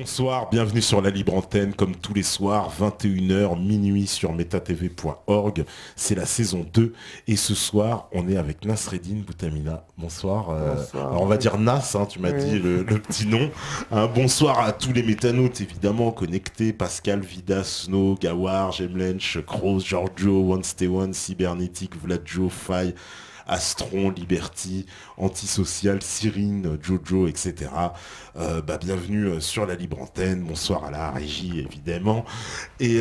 Bonsoir, bienvenue sur la Libre Antenne, comme tous les soirs, 21h, minuit sur metatv.org. C'est la saison 2 et ce soir, on est avec Nasreddine Boutamina. Bonsoir. Bonsoir. Alors on va dire Nas, hein, tu m'as dit Oui. le petit nom. Bonsoir à tous les métanautes évidemment connectés, Pascal, Vida, Snow, Gawar, Gemlench, Kroos, Giorgio, One Cybernetic, Vladjo, Fai, Astron, Liberty, Antisocial, Cyrine, Jojo, etc. Bienvenue sur la Libre Antenne, bonsoir à la régie évidemment. Et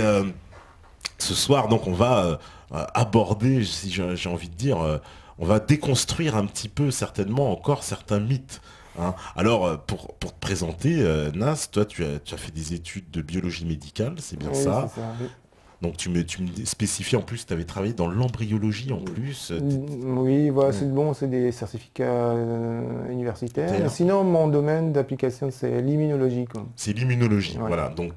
ce soir donc on va aborder, si j'ai envie de dire, on va déconstruire un petit peu certainement encore certains mythes. Hein. Alors pour te présenter, Nas, toi tu as fait des études de biologie médicale, c'est bien Oui, c'est ça. ça. Oui, Donc tu me spécifies en plus que tu avais travaillé dans l'embryologie en plus. Oui, voilà, Hmm. c'est bon, c'est des certificats universitaires. Mais D'ailleurs, sinon, mon domaine d'application, c'est l'immunologie, quoi. c'est l'immunologie, Ouais. voilà, donc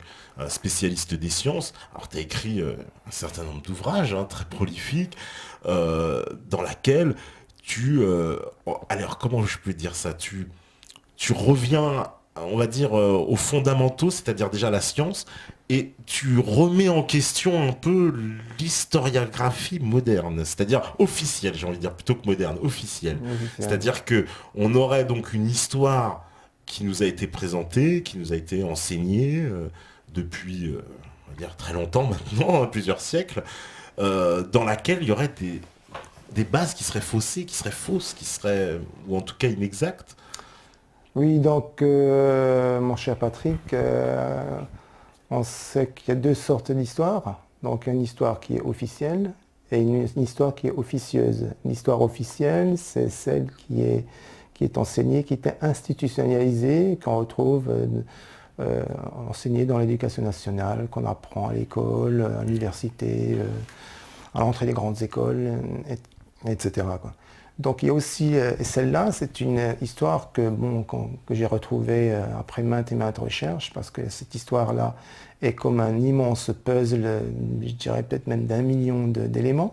spécialiste des sciences. Alors tu as écrit un certain nombre d'ouvrages, hein, très prolifiques, dans laquelle alors comment je peux dire ça, tu reviens, on va dire, aux fondamentaux, c'est-à-dire déjà la science, et tu remets en question un peu l'historiographie moderne, c'est-à-dire officielle, j'ai envie de dire, plutôt que moderne, officielle. Logiciel. C'est-à-dire que on aurait donc une histoire qui nous a été présentée, qui nous a été enseignée depuis, on va dire, très longtemps maintenant, hein, plusieurs siècles, dans laquelle il y aurait des bases qui seraient faussées, qui seraient fausses, qui seraient, ou en tout cas inexactes. Oui, donc, mon cher Patrick, on sait qu'il y a deux sortes d'histoires. Donc, une histoire qui est officielle et une histoire qui est officieuse. L'histoire officielle, c'est celle qui est enseignée, qui est institutionnalisée, qu'on retrouve enseignée dans l'éducation nationale, qu'on apprend à l'école, à l'université, à l'entrée des grandes écoles, etc., quoi. Donc il y a aussi celle-là, c'est une histoire que j'ai retrouvée après maintes et maintes recherches, parce que cette histoire-là est comme un immense puzzle, je dirais peut-être même d'1 million d'éléments,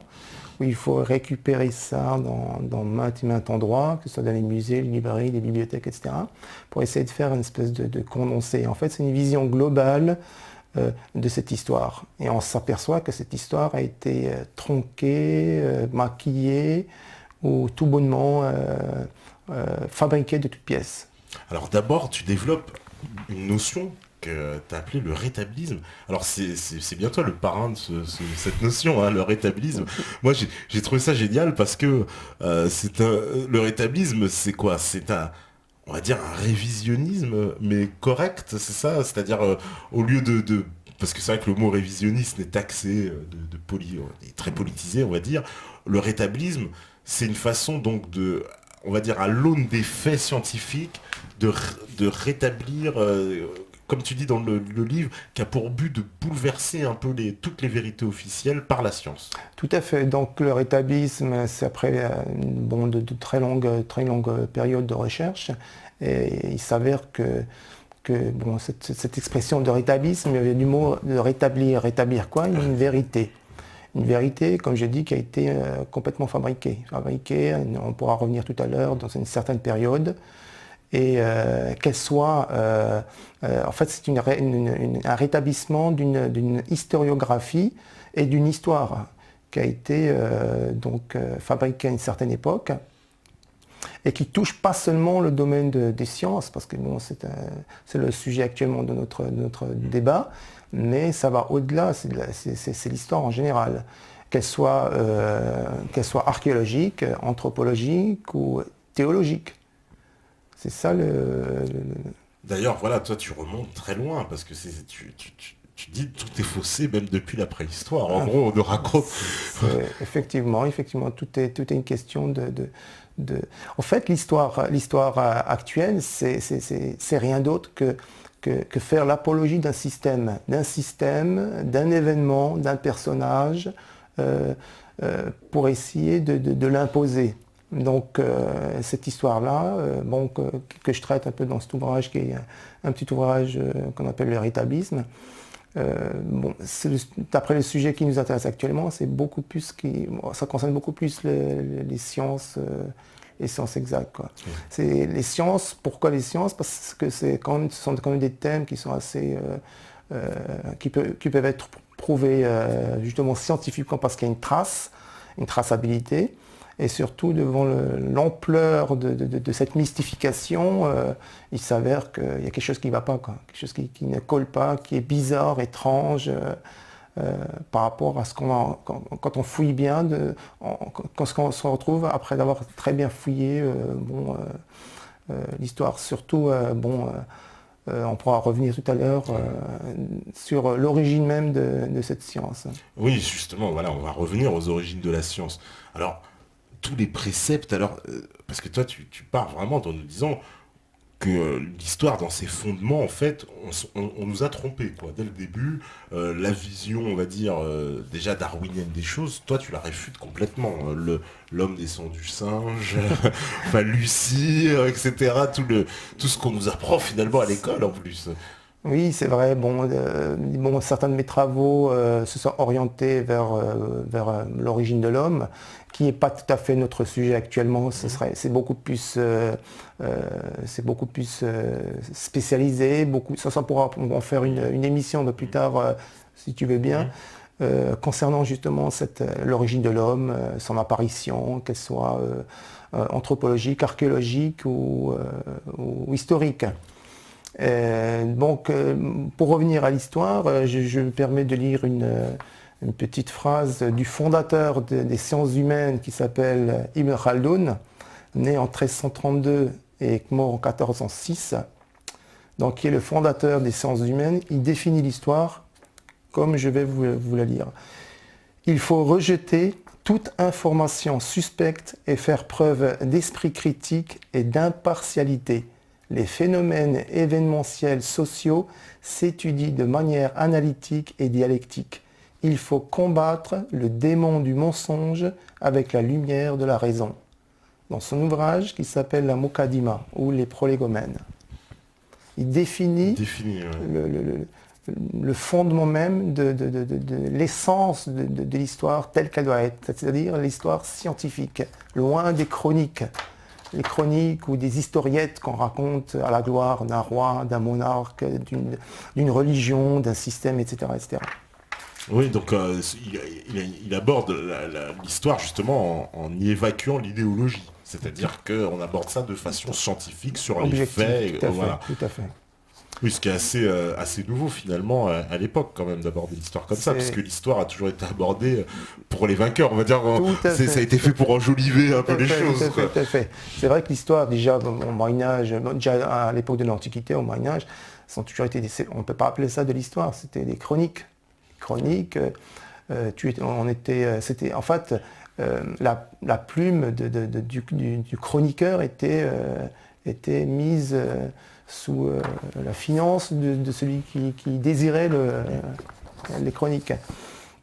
où il faut récupérer ça dans maintes et maintes endroits, que ce soit dans les musées, les librairies, les bibliothèques, etc., pour essayer de faire une espèce de condensé. En fait, c'est une vision globale de cette histoire. Et on s'aperçoit que cette histoire a été tronquée, maquillée, ou tout bonnement fabriquée de toutes pièces. Alors d'abord, tu développes une notion que tu as appelée le rétablisme. Alors c'est bien toi le parrain de cette notion, hein, le rétablisme. Moi j'ai trouvé ça génial parce que le rétablisme c'est quoi? C'est on va dire un révisionnisme, mais correct, c'est ça? C'est-à-dire au lieu parce que c'est vrai que le mot révisionniste est taxé est très politisé, on va dire. Le rétablisme, c'est une façon donc on va dire à l'aune des faits scientifiques, de rétablir, comme tu dis dans le livre, qui a pour but de bouleverser un peu toutes les vérités officielles par la science. Tout à fait. Donc le rétablisme, c'est après de très longues périodes de recherche. Et il s'avère que cette expression de rétablisme, il y avait du mot de rétablir. Rétablir quoi? Une vérité. Une vérité, comme je dis, qui a été complètement fabriquée. Fabriquée, on pourra revenir tout à l'heure, dans une certaine période. Et qu'elle soit... en fait, c'est un rétablissement d'une historiographie et d'une histoire qui a été fabriquée à une certaine époque et qui touche pas seulement le domaine des sciences, parce que bon, c'est le sujet actuellement de notre débat, mais ça va au-delà, c'est l'histoire en général, qu'elle soit archéologique, anthropologique ou théologique. C'est ça D'ailleurs, voilà, toi tu remontes très loin parce que tu dis tout est faussé même depuis la préhistoire. En ah, gros, on nous raconte. effectivement, tout est une question de... En fait, l'histoire actuelle, c'est rien d'autre que faire l'apologie d'un événement, d'un personnage, euh, pour essayer de l'imposer. Donc cette histoire-là, que je traite un peu dans cet ouvrage, qui est un petit ouvrage qu'on appelle le rétablisme, d'après le sujet qui nous intéresse actuellement, ça concerne beaucoup plus les sciences, et sciences exactes, quoi. C'est les sciences, pourquoi les sciences? Parce que ce sont quand même des thèmes qui sont assez, qui peuvent être prouvés justement scientifiquement parce qu'il y a une traçabilité. Et surtout, devant l'ampleur de cette mystification, il s'avère qu'il y a quelque chose qui ne va pas, quoi. Quelque chose qui ne colle pas, qui est bizarre, étrange, par rapport à ce quand on fouille bien, quand on se retrouve après d'avoir très bien fouillé l'histoire. Surtout, on pourra revenir tout à l'heure sur l'origine même de cette science. Oui, justement, voilà, on va revenir aux origines de la science. Alors, tous les préceptes, parce que toi, tu pars vraiment en nous disant que l'histoire, dans ses fondements, en fait, on nous a trompés, quoi. Dès le début, la vision, on va dire, déjà darwinienne des choses, toi, tu la réfutes complètement. L'homme descend du singe, enfin, Lucie, etc. Tout ce qu'on nous apprend finalement à l'école, en plus. Oui, c'est vrai. Certains de mes travaux se sont orientés vers l'origine de l'homme, qui n'est pas tout à fait notre sujet actuellement. C'est beaucoup plus spécialisé. Ça pourra en faire une émission de plus tard, si tu veux bien, concernant justement l'origine de l'homme, son apparition, qu'elle soit anthropologique, archéologique ou historique. Pour revenir à l'histoire, je me permets de lire une petite phrase du fondateur des sciences humaines qui s'appelle Ibn Khaldoun, né en 1332 et mort en 1406, donc qui est le fondateur des sciences humaines. Il définit l'histoire comme je vais vous la lire. Il faut rejeter toute information suspecte et faire preuve d'esprit critique et d'impartialité. Les phénomènes événementiels sociaux s'étudient de manière analytique et dialectique. Il faut combattre le démon du mensonge avec la lumière de la raison. Dans son ouvrage qui s'appelle la Muqaddima ou les prolégomènes, il définit le fondement même de l'essence de l'histoire telle qu'elle doit être, c'est-à-dire l'histoire scientifique, loin des chroniques. Les chroniques ou des historiettes qu'on raconte à la gloire d'un roi, d'un monarque, d'une religion, d'un système, etc., etc. Oui, donc il aborde l'histoire justement en y évacuant l'idéologie. C'est-à-dire qu'on aborde ça de façon scientifique sur les faits. Tout à fait. Oui, ce qui est assez nouveau finalement à l'époque quand même d'aborder l'histoire comme ça, puisque l'histoire a toujours été abordée pour les vainqueurs, on va dire. Ça a été fait pour enjoliver un peu les choses. Tout à fait. C'est vrai que l'histoire, déjà au Moyen-Âge, déjà à l'époque de l'Antiquité, au Moyen-Âge, on ne peut pas appeler ça de l'histoire, c'était des chroniques. C'était en fait la plume du chroniqueur était mise sous la finance de celui qui désirait les chroniques.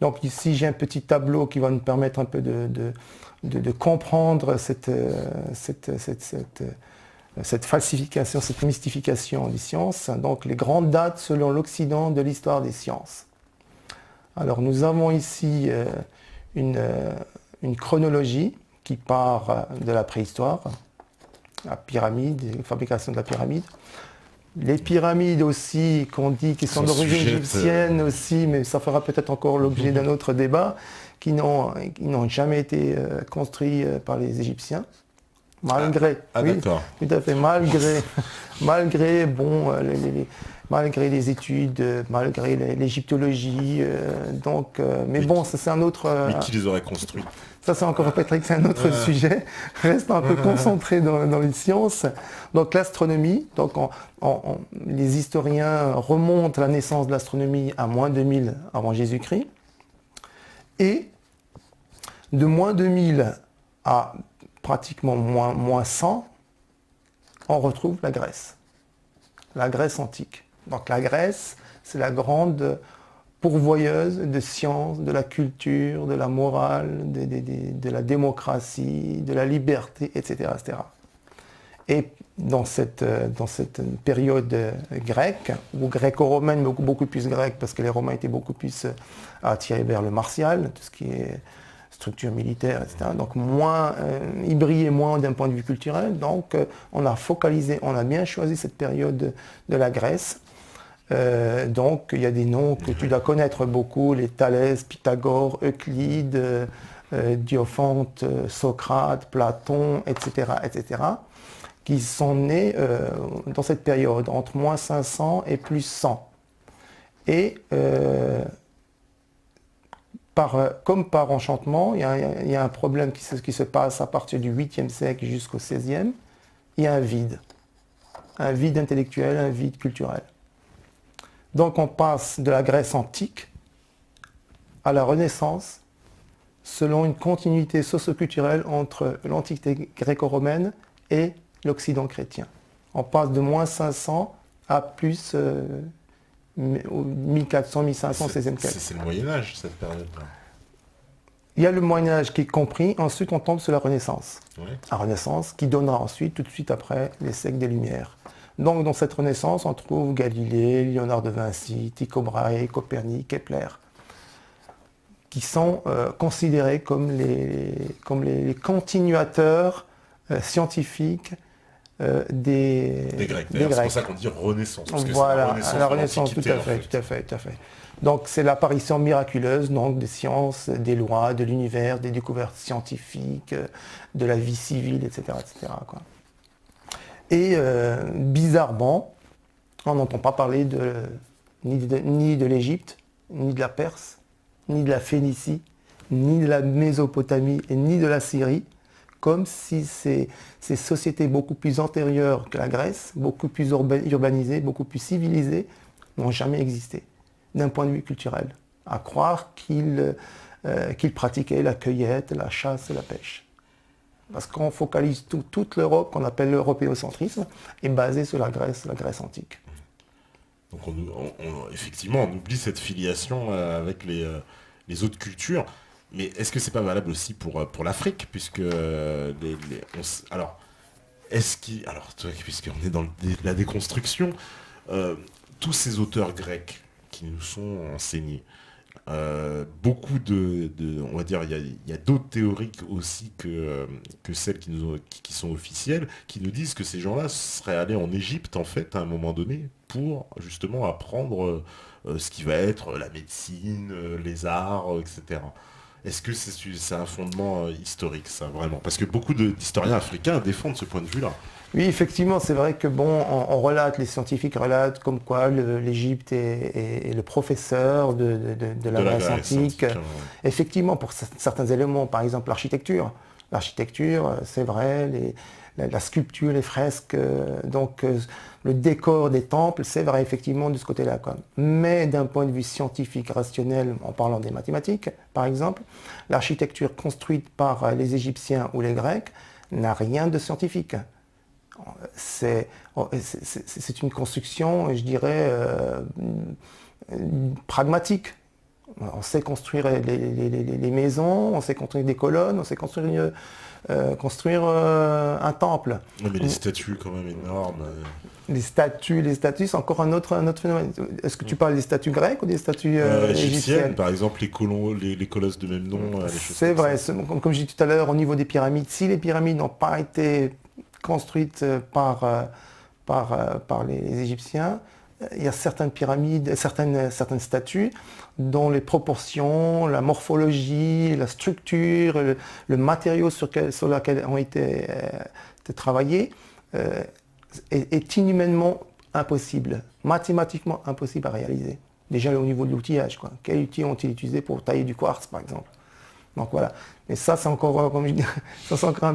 Donc ici j'ai un petit tableau qui va nous permettre un peu de comprendre cette falsification, cette mystification des sciences. Donc les grandes dates selon l'Occident de l'histoire des sciences. Alors nous avons ici une chronologie qui part de la préhistoire, la pyramide, la fabrication de la pyramide. Les pyramides aussi, qu'on dit qui sont d'origine égyptienne aussi, mais ça fera peut-être encore l'objet d'un autre débat, qui n'ont jamais été construits par les Égyptiens. Malgré, d'accord. Tout à fait, malgré les études, malgré l'égyptologie, mais bon, ça c'est un autre... mais qui les aurait construits? Ça c'est encore peut-être c'est un autre sujet. Restons un peu concentrés dans les sciences. Donc l'astronomie, les historiens remontent la naissance de l'astronomie à moins 2000 avant Jésus-Christ. Et de moins 2000 à pratiquement moins 100, on retrouve la Grèce antique. Donc la Grèce, c'est la grande pourvoyeuse de sciences, de la culture, de la morale, de la démocratie, de la liberté, etc. etc. Et dans cette période grecque, ou gréco-romaine, beaucoup plus grecque, parce que les Romains étaient beaucoup plus attirés vers le martial, tout ce qui est structure militaire, etc. Donc moins, il brillait moins d'un point de vue culturel. Donc on a focalisé, on a bien choisi cette période de la Grèce. Donc il y a des noms que tu dois connaître beaucoup, les Thalès, Pythagore, Euclide, Diophante, Socrate, Platon, etc., etc., qui sont nés dans cette période, entre moins 500 et plus 100. Et comme par enchantement, il y a un problème qui se passe à partir du 8e siècle jusqu'au 16e, il y a un vide intellectuel, un vide culturel. Donc on passe de la Grèce antique à la Renaissance, selon une continuité socio-culturelle entre l'Antiquité gréco-romaine et l'Occident chrétien. On passe de moins 500 à plus 1400, 1500, 16e siècle. C'est le Moyen-Âge, cette période-là. Il y a le Moyen-Âge qui est compris, ensuite on tombe sur la Renaissance. Ouais. La Renaissance qui donnera ensuite, tout de suite après, les siècles des Lumières. Donc dans cette Renaissance, on trouve Galilée, Léonard de Vinci, Tycho Brahe, Copernic, Kepler, qui sont considérés comme les continuateurs scientifiques des Grecs. Des C'est pour ça qu'on dit Renaissance. Parce que voilà, c'est la Renaissance, tout à fait. Donc c'est l'apparition miraculeuse donc, des sciences, des lois, de l'univers, des découvertes scientifiques, de la vie civile, etc. quoi. Et bizarrement, on n'entend pas parler ni de l'Égypte, ni de la Perse, ni de la Phénicie, ni de la Mésopotamie, et ni de la Syrie, comme si ces sociétés beaucoup plus antérieures que la Grèce, beaucoup plus urbanisées, beaucoup plus civilisées, n'ont jamais existé, d'un point de vue culturel. À croire qu'ils pratiquaient la cueillette, la chasse et la pêche. Parce qu'on focalise toute l'Europe, qu'on appelle l'européocentrisme, est basée sur la Grèce antique. Donc effectivement, on oublie cette filiation avec les autres cultures. Mais est-ce que c'est pas valable aussi pour l'Afrique, puisque puisqu'on est dans la déconstruction, tous ces auteurs grecs qui nous sont enseignés, beaucoup on va dire, il y a d'autres théories aussi que celles qui sont officielles, qui nous disent que ces gens-là seraient allés en Égypte en fait à un moment donné pour justement apprendre ce qui va être la médecine, les arts, etc. Est-ce que c'est un fondement historique, ça, vraiment? Parce que beaucoup d'historiens africains défendent ce point de vue-là. Oui, effectivement, c'est vrai que on relate, les scientifiques relatent comme quoi l'Égypte est le professeur de la Grèce antique. Ouais. Effectivement, pour certains éléments, par exemple l'architecture. L'architecture, c'est vrai, la sculpture, les fresques, le décor des temples, c'est vrai effectivement de ce côté-là. Quoi. Mais d'un point de vue scientifique, rationnel, en parlant des mathématiques, par exemple, l'architecture construite par les Égyptiens ou les Grecs n'a rien de scientifique. C'est une construction, je dirais, pragmatique. On sait construire les maisons, on sait construire des colonnes, on sait construire un temple. Oui, mais les statues quand même énormes. Les statues, c'est encore un autre phénomène. Est-ce que tu parles des statues grecques ou des statues égyptiennes? Par exemple, les colosses de même nom. C'est vrai, comme je disais tout à l'heure, au niveau des pyramides, si les pyramides n'ont pas été construites par les Égyptiens, il y a certaines pyramides, certaines statues dont les proportions, la morphologie, la structure, le matériau sur lequel ont été travaillés est inhumainement impossible, mathématiquement impossible à réaliser. Déjà au niveau de l'outillage, quoi. Quel outil ont-ils utilisé pour tailler du quartz, par exemple? Donc voilà. Mais ça, c'est encore, comme je dis, ça, c'est encore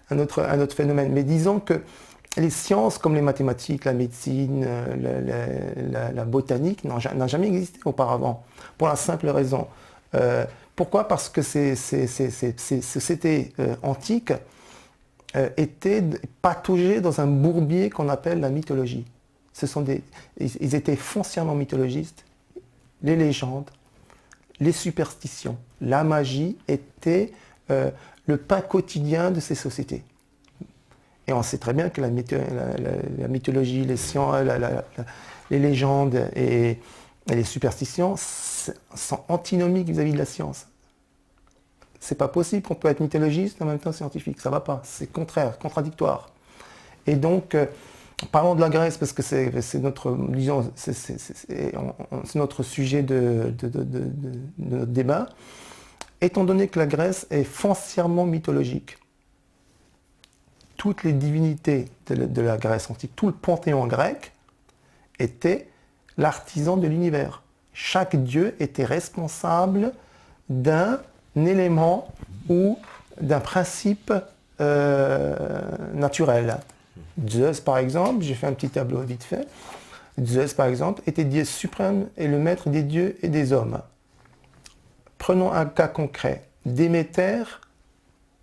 un autre phénomène. Mais disons que les sciences comme les mathématiques, la médecine, la botanique n'ont jamais existé auparavant, pour la simple raison. Pourquoi? Parce que ces sociétés antiques étaient pataugées dans un bourbier qu'on appelle la mythologie. Ils étaient foncièrement mythologistes. Les légendes, les superstitions, la magie étaient le pain quotidien de ces sociétés. Et on sait très bien que la mythologie, les sciences, les légendes et les superstitions sont antinomiques vis-à-vis de la science. C'est pas possible qu'on peut être mythologiste et en même temps scientifique. Ça va pas. C'est contradictoire. Et donc, parlons de la Grèce parce que c'est notre, disons, c'est notre sujet de notre débat. Étant donné que la Grèce est foncièrement mythologique, toutes les divinités de la Grèce antique, tout le panthéon grec était l'artisan de l'univers. Chaque dieu était responsable d'un élément ou d'un principe naturel. Zeus, par exemple, j'ai fait un petit tableau vite fait. Zeus, par exemple, était dieu suprême et le maître des dieux et des hommes. Prenons un cas concret. Déméter,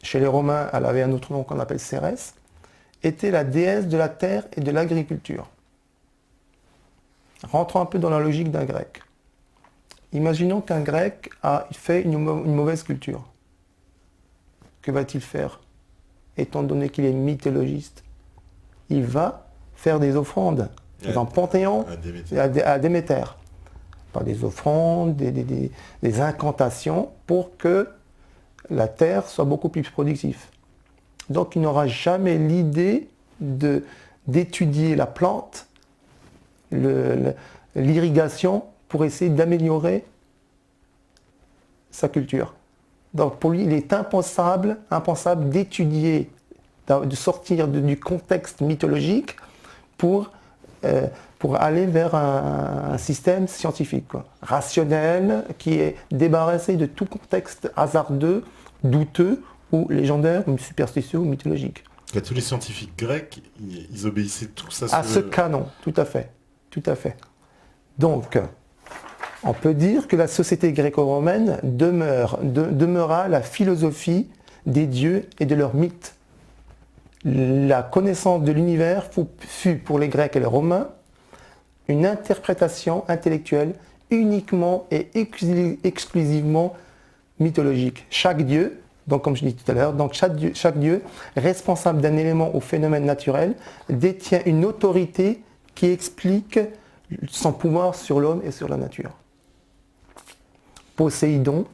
chez les Romains, elle avait un autre nom qu'on appelle Cérès, était la déesse de la terre et de l'agriculture. Rentrons un peu dans la logique d'un grec. Imaginons qu'un grec a fait une mauvaise culture. Que va-t-il faire? Étant donné qu'il est mythologiste, il va faire des offrandes dans un panthéon à Déméter. Par des offrandes, des incantations pour que la terre soit beaucoup plus productive. Donc il n'aura jamais l'idée d'étudier la plante, l'irrigation pour essayer d'améliorer sa culture. Donc pour lui, il est impensable d'étudier, de sortir du contexte mythologique pour aller vers un système scientifique, quoi, rationnel, qui est débarrassé de tout contexte hasardeux, douteux, ou légendaire, ou superstitieux, ou mythologique. Tous les scientifiques grecs, ils obéissaient tous à ce canon, tout à fait. Tout à fait. Donc, on peut dire que la société gréco-romaine demeura la philosophie des dieux et de leurs mythes. La connaissance de l'univers fut pour les Grecs et les Romains une interprétation intellectuelle uniquement et exclusivement mythologique. Chaque dieu, donc comme je dis tout à l'heure, donc chaque dieu responsable d'un élément ou phénomène naturel détient une autorité qui explique son pouvoir sur l'homme et sur la nature. Poséidon,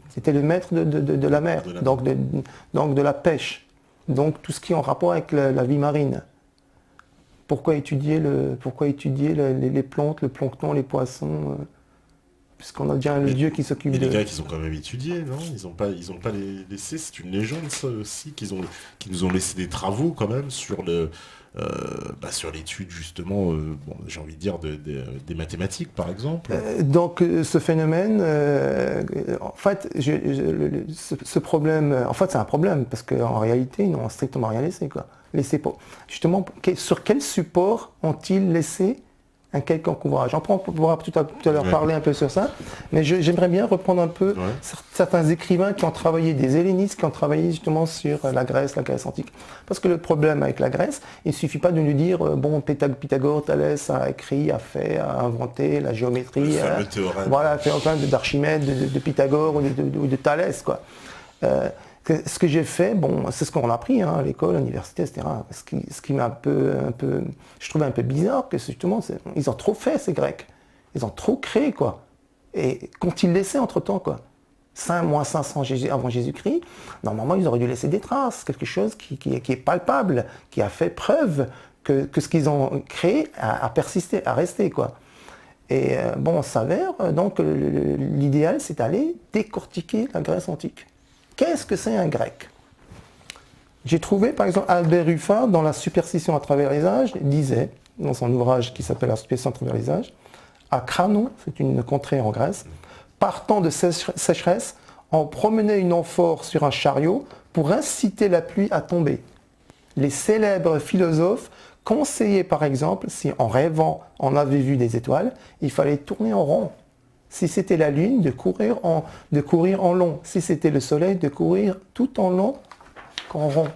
c'était le maître de la mer, donc de la pêche, donc tout ce qui est en rapport avec la vie marine. Pourquoi étudier les plantes, le plancton, les poissons puisqu'on a déjà le dieu qui s'occupe de... Mais les Grecs, ils ont quand même étudié, non? Ils ont pas laissé, c'est une légende ça aussi, qu'ils nous ont laissé des travaux quand même sur sur l'étude justement, j'ai envie de dire des mathématiques par exemple. Donc ce phénomène, en fait, ce problème, en fait c'est un problème parce qu'en réalité ils n'ont strictement rien laissé, quoi. Justement, sur quel support ont-ils laissé un quelconque ouvrage? On pourra tout à l'heure parler un peu sur ça, mais j'aimerais bien reprendre un peu certains écrivains qui ont travaillé, des hellénistes qui ont travaillé justement sur la Grèce antique. Parce que le problème avec la Grèce, il ne suffit pas de nous dire, Pythagore, Thalès a écrit, a inventé la géométrie, le théorème. Voilà, d'Archimède, de Pythagore ou de Thalès, quoi. Ce que j'ai fait, c'est ce qu'on a appris à l'école, à l'université, etc. Ce qui m'a je trouvais un peu bizarre, que justement, ils ont trop fait, ces Grecs. Ils ont trop créé, quoi. Et qu'ont-ils laissé entre-temps, quoi? 500 avant Jésus-Christ, normalement, ils auraient dû laisser des traces, quelque chose qui est palpable, qui a fait preuve que ce qu'ils ont créé a persisté, a resté, quoi. Et on s'avère, donc, l'idéal, c'est d'aller décortiquer la Grèce antique. Qu'est-ce que c'est un grec? J'ai trouvé, par exemple, Albert Ruffin, dans La superstition à travers les âges, disait, dans son ouvrage qui s'appelle La superstition à travers les âges, à Cranon, c'est une contrée en Grèce, partant de sécheresse, on promenait une amphore sur un chariot pour inciter la pluie à tomber. Les célèbres philosophes conseillaient, par exemple, si en rêvant on avait vu des étoiles, il fallait tourner en rond. Si c'était la lune, de courir en long. Si c'était le soleil, de courir tout en long qu'en rond.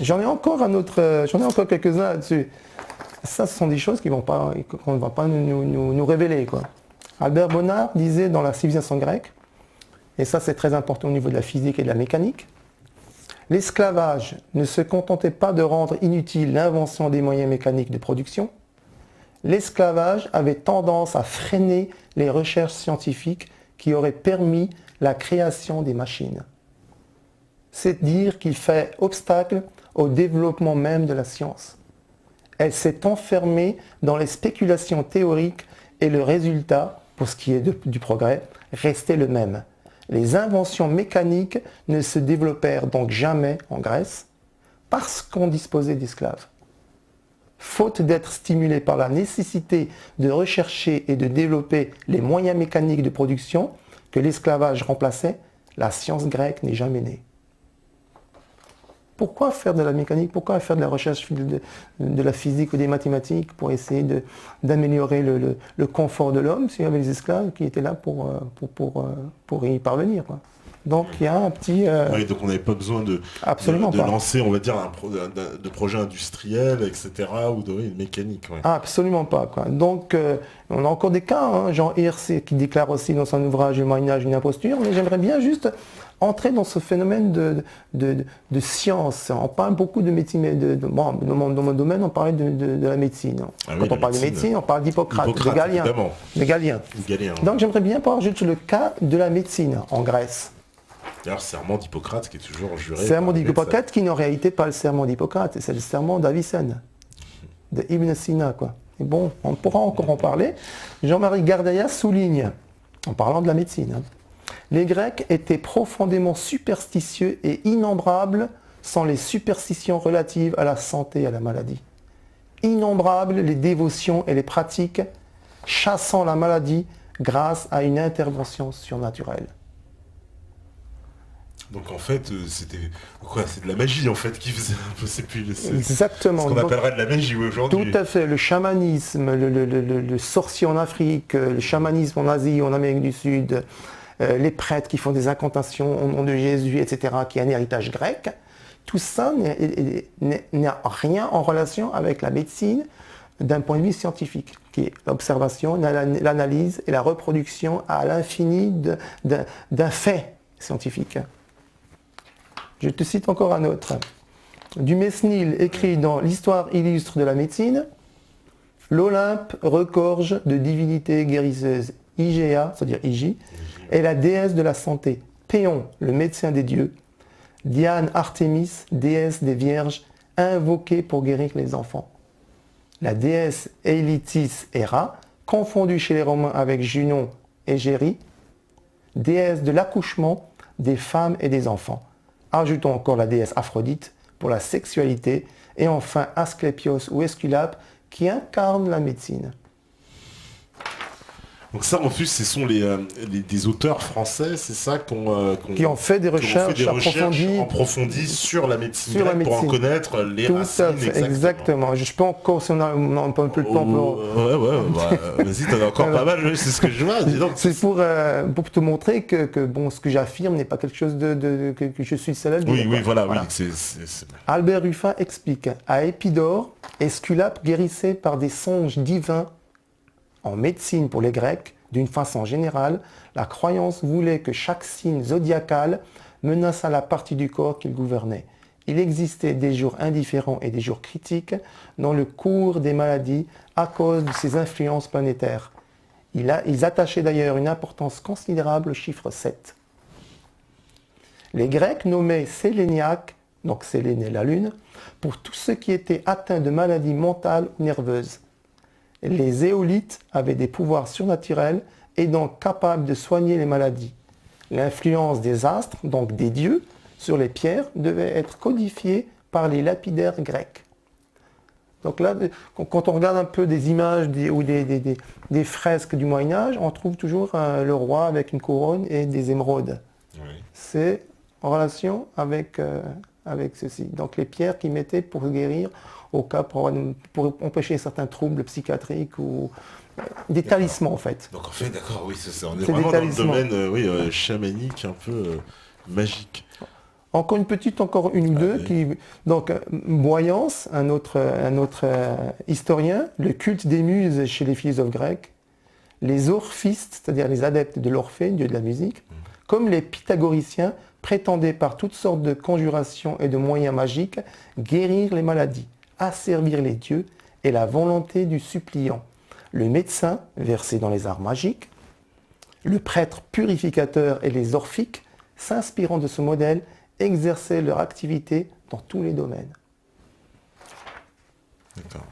J'en ai encore quelques-uns là-dessus. Ça, ce sont des choses qu'on ne va pas nous révéler, quoi. Albert Bonnard disait dans la civilisation grecque, et ça c'est très important au niveau de la physique et de la mécanique, l'esclavage ne se contentait pas de rendre inutile l'invention des moyens mécaniques de production. L'esclavage avait tendance à freiner les recherches scientifiques qui aurait permis la création des machines. C'est dire qu'il fait obstacle au développement même de la science. Elle s'est enfermée dans les spéculations théoriques et le résultat, pour ce qui est du progrès, restait le même. Les inventions mécaniques ne se développèrent donc jamais en Grèce parce qu'on disposait d'esclaves. Faute d'être stimulé par la nécessité de rechercher et de développer les moyens mécaniques de production que l'esclavage remplaçait, la science grecque n'est jamais née. Pourquoi faire de la mécanique? Pourquoi faire de la recherche de la physique ou des mathématiques pour essayer d'améliorer le confort de l'homme s'il y avait les esclaves qui étaient là pour y parvenir, quoi. Donc il y a un petit... Oui, donc on n'avait pas besoin de lancer, on va dire, de projet industriel, etc. ou de mécanique. Ouais. Absolument pas, quoi. Donc on a encore des cas, hein, Jean Hirsch qui déclare aussi dans son ouvrage Le Moyen-Âge une imposture, mais j'aimerais bien juste entrer dans ce phénomène de science. On parle beaucoup de médecine, dans mon domaine on parlait de la médecine. Quand on parle de médecine, on parle d'Hippocrate, de Galien. Donc j'aimerais bien parler juste le cas de la médecine en Grèce. D'ailleurs, le serment d'Hippocrate qui est toujours juré. Serment d'Hippocrate qui n'est en réalité pas le serment d'Hippocrate, c'est le serment d'Avicenne, de Ibn Sina, quoi. Et bon, on pourra encore en parler. Jean-Marie Gardaya souligne, en parlant de la médecine, les Grecs étaient profondément superstitieux et innombrables sans les superstitions relatives à la santé et à la maladie. Innombrables les dévotions et les pratiques chassant la maladie grâce à une intervention surnaturelle. Donc en fait, c'était quoi? C'est de la magie en fait qui faisait un peu Exactement. Ce qu'on appellerait de la magie aujourd'hui. Tout à fait. Le chamanisme, le sorcier en Afrique, le chamanisme en Asie, en Amérique du Sud, les prêtres qui font des incantations au nom de Jésus, etc., qui est un héritage grec, tout ça n'a rien en relation avec la médecine d'un point de vue scientifique, qui est l'observation, l'analyse et la reproduction à l'infini d'un fait scientifique. Je te cite encore un autre. Dumesnil écrit dans l'Histoire illustre de la médecine, l'Olympe regorge de divinités guérisseuses. Igéa, c'est-à-dire Igi, est la déesse de la santé. Péon, le médecin des dieux. Diane Artémis, déesse des vierges, invoquée pour guérir les enfants. La déesse Eilitis Héra, confondue chez les Romains avec Junon et Géry, déesse de l'accouchement des femmes et des enfants. Ajoutons encore la déesse Aphrodite pour la sexualité et enfin Asclépios ou Esculape qui incarne la médecine. Donc ça en plus ce sont des auteurs français, c'est ça qui ont fait des recherches approfondies sur la médecine grecque pour en connaître les racines exactement. Je peux encore, si on a un peu de temps... vas-y, t'en as encore pas mal, c'est ce que je vois. Dis donc. C'est pour te montrer que bon, ce que j'affirme n'est pas quelque chose que je suis seul à dire. Oui, voilà. Albert Ruffin explique, à Épidore, Esculape guérissait par des songes divins. En médecine pour les Grecs, d'une façon générale, la croyance voulait que chaque signe zodiacal menaçât la partie du corps qu'il gouvernait. Il existait des jours indifférents et des jours critiques dans le cours des maladies à cause de ces influences planétaires. Ils attachaient d'ailleurs une importance considérable au chiffre 7. Les Grecs nommaient Séléniaque, donc Séléné la lune, pour tous ceux qui étaient atteints de maladies mentales ou nerveuses. Les éolites avaient des pouvoirs surnaturels et donc capables de soigner les maladies. L'influence des astres, donc des dieux, sur les pierres devait être codifiée par les lapidaires grecs. Donc là, quand on regarde un peu des images ou des fresques du Moyen-Âge, on trouve toujours le roi avec une couronne et des émeraudes. Oui. C'est en relation avec ceci. Donc les pierres qu'ils mettaient pour guérir au cas pour empêcher certains troubles psychiatriques ou des talismans en fait. Donc en fait, d'accord, oui, c'est ça. On est vraiment dans le domaine chamanique, un peu magique. Encore une ou deux. Donc Boyance, un autre historien, le culte des muses chez les philosophes grecs, les orphistes, c'est-à-dire les adeptes de l'Orphée, dieu de la musique, comme les pythagoriciens, prétendaient par toutes sortes de conjurations et de moyens magiques guérir les maladies, asservir les dieux et la volonté du suppliant. Le médecin, versé dans les arts magiques, Le prêtre purificateur et les orphiques, s'inspirant de ce modèle, exerçaient leur activité dans tous les domaines. D'accord.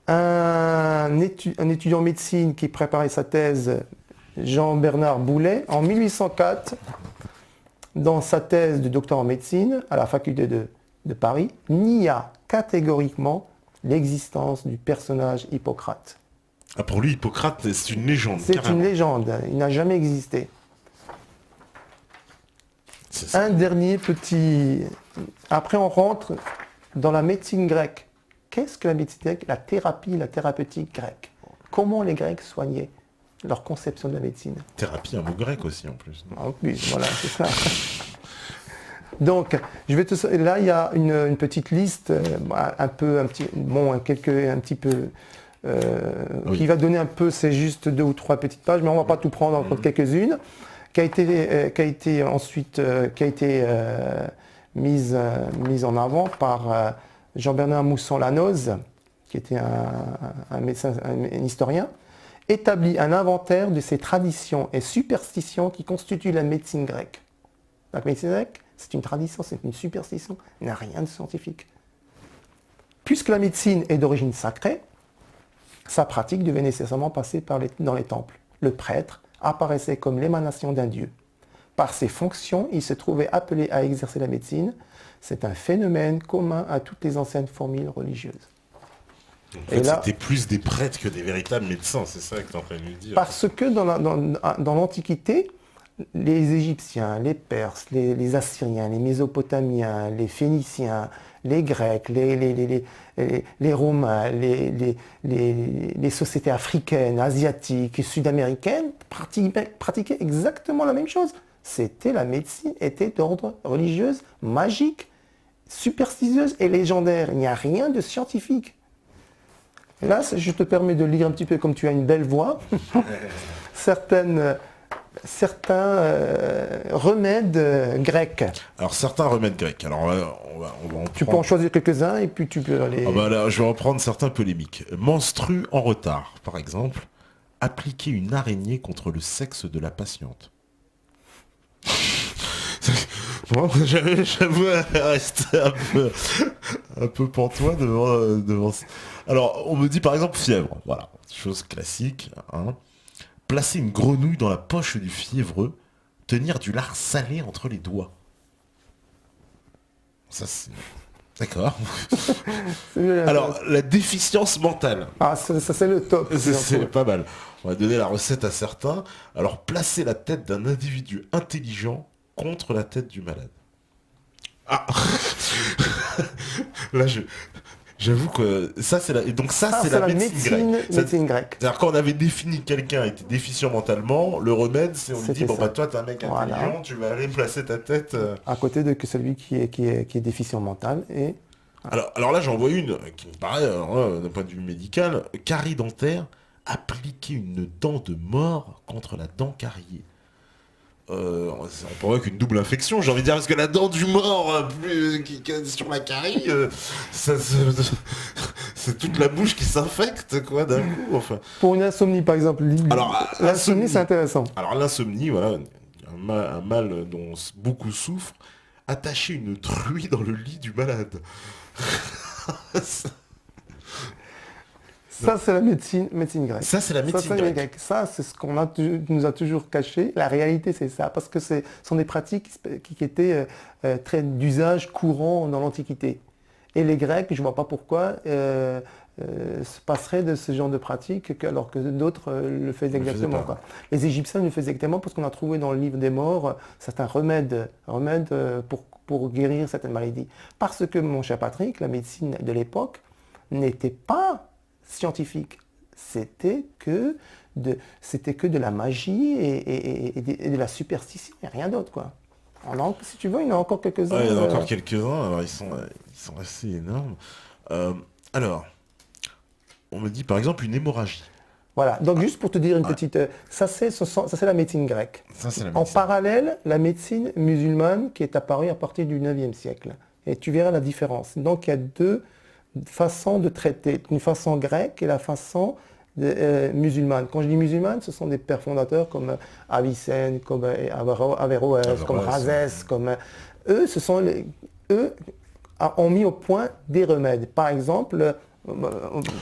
Un étudiant en médecine qui préparait sa thèse, Jean-Bernard Boulet, en 1804, dans sa thèse de docteur en médecine à la faculté de Paris, nia catégoriquement l'existence du personnage Hippocrate. Ah, pour lui, Hippocrate, c'est une légende. C'est carrément. une légende, il n'a jamais existé. C'est ça. Un dernier petit... Après, on rentre dans la médecine grecque. Qu'est-ce que la médecine grecque? La thérapie, la thérapeutique grecque. Comment les Grecs soignaient leur conception de la médecine? Thérapie, un mot grec aussi en plus. En plus, voilà, c'est ça. Donc, là, il y a une petite liste, Oui. qui va donner un peu, c'est juste 2 ou 3 petites pages, mais on ne va pas tout prendre, encore quelques-unes, qui a été mise en avant par Jean-Bernard Mousson-Lanoz, qui était un médecin, un historien, établit un inventaire de ces traditions et superstitions qui constituent la médecine grecque. La médecine grecque, c'est une tradition, c'est une superstition, il n'y a rien de scientifique. Puisque la médecine est d'origine sacrée, sa pratique devait nécessairement passer dans les temples. Le prêtre apparaissait comme l'émanation d'un dieu. Par ses fonctions, il se trouvait appelé à exercer la médecine. C'est un phénomène commun à toutes les anciennes formules religieuses. En fait, c'était plus des prêtres que des véritables médecins, c'est ça que tu es en train de nous dire. Parce que dans l'Antiquité, les Égyptiens, les Perses, les Assyriens, les Mésopotamiens, les Phéniciens, les Grecs, les Romains, les sociétés africaines, asiatiques et sud-américaines pratiquaient exactement la même chose. La médecine était d'ordre religieuse, magique, superstitieuse et légendaire. Il n'y a rien de scientifique. Et là, je te permets de lire un petit peu, comme tu as une belle voix, certains remèdes grecs. Alors certains remèdes grecs. Alors on va en Tu peux prendre... en choisir quelques-uns et puis tu peux aller... Ah bah là, je vais en prendre certains polémiques. Menstrue en retard, par exemple. Appliquer une araignée contre le sexe de la patiente. Bon, j'avoue rester un peu pantois devant ça. Alors, on me dit par exemple fièvre. Voilà, chose classique. Hein. Placer une grenouille dans la poche du fiévreux. Tenir du lard salé entre les doigts. Ça, c'est... D'accord. Alors, la déficience mentale. Ah, ça c'est le top. C'est pas mal. On va donner la recette à certains. Alors, placer la tête d'un individu intelligent contre la tête du malade. Ah. Là, j'avoue que ça, c'est la... Et donc ça, c'est la médecine grecque. Médecine grecque. C'est-à-dire quand on avait défini que quelqu'un était déficient mentalement, le remède, c'est on lui dit, bon bah toi, t'es un mec intelligent, tu vas aller placer ta tête... À côté de celui qui est déficient mental et... Alors là, j'en vois une qui me paraît, d'un point de vue médical, carie dentaire, appliquer une dent de mort contre la dent cariée. On provoque une double infection, j'ai envie de dire, parce que la dent du mort sur la carie, c'est toute la bouche qui s'infecte, quoi, d'un coup. Enfin. Pour une insomnie, par exemple, l'insomnie, c'est intéressant. Alors l'insomnie, voilà, un mal dont beaucoup souffrent, attacher une truie dans le lit du malade. Ça, c'est la médecine grecque. Ça, c'est la médecine grecque. Ça, c'est ce qu'on nous a toujours caché. La réalité, c'est ça. Parce que ce sont des pratiques qui étaient très d'usage courant dans l'Antiquité. Et les Grecs, je ne vois pas pourquoi, se passeraient de ce genre de pratiques alors que d'autres le faisaient exactement. Quoi. Les Égyptiens le faisaient exactement parce qu'on a trouvé dans le livre des morts certains remèdes pour guérir certaines maladies. Parce que, mon cher Patrick, la médecine de l'époque n'était pas scientifique. C'était que de la magie et de la superstition, et rien d'autre, quoi. Si tu veux, il y en a encore quelques-uns. Il y en a encore quelques-uns, alors ils sont assez énormes. Alors, on me dit par exemple une hémorragie. Voilà, donc juste pour te dire une petite... Ça, c'est la médecine grecque. Ça, c'est la médecine. En parallèle, la médecine musulmane qui est apparue à partir du 9e siècle. Et tu verras la différence. Donc il y a deux façon de traiter, une façon grecque et la façon musulmane. Quand je dis musulmane, ce sont des pères fondateurs comme Avicenne, comme Averroès, comme Rhazès, comme eux, eux ont mis au point des remèdes. Par exemple,